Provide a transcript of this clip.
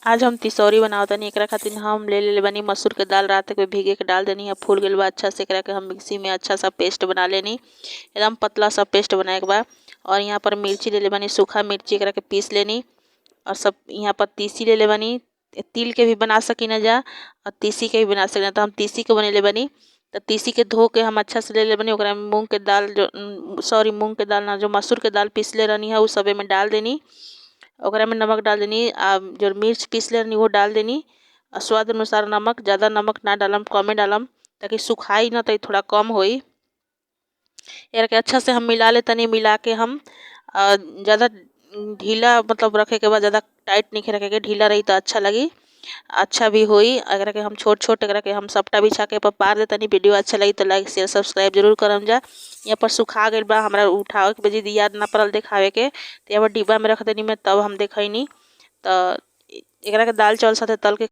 आज हम तिसौरी बनावतनी। एकरा खातिर हम ले बनी मसूर के दाल, रात के भीगे के डाल देनी है। फूल गइल बा अच्छा से। एकरा के हम मिक्सी में अच्छा सा पेस्ट बना लेनी, एकदम पतला सा पेस्ट बनाए के बा। और यहाँ पर मिर्ची ले बनी, सूखा मिर्ची, एकरा के पीस लेनी। और सब यहाँ पर तीसी ले बनी। तिल के भी बना सकी न जा और तीसी के भी बना सकी। तो हम तीसी के बने बनी। तो तीसी के धो के हम अच्छा से ले बनी। ओकरा में मूंग के दाल मूंग के दाल ना, जो मसूर के दाल पीसले रहनी है, वो सब में डाल देनी। ओकरा में नमक डाल देनी। जो मिर्च पीसले रहनी वो डाल देनी। स्वाद अनुसार नमक, ज़्यादा नमक ना डालम, कमे डालम, ताकि सुखाई ना, तो थोड़ा कम होई। एकरा के अच्छा से हम मिला ले तनी। मिला के हम ज़्यादा ढीला मतलब रखे के बाद, ज़्यादा टाइट नहीं रखे के, ढीला रही तो अच्छा लगी, अच्छा भी होई। अगर के हम छोट छोट एकरा के हम सबटा बिछा के पार दे तनी। वीडियो अच्छा लगी तो लाइक शेयर सब्सक्राइब जरूर करम जा। यहाँ पर सुखा गइल बा, हमरा उठावे के बजे याद ना पड़ल दिखावे के, तो यहाँ पर डिब्बा में रख देनी मैं, तब हम देखनी। तो एकरा के दाल चावल साथे तल के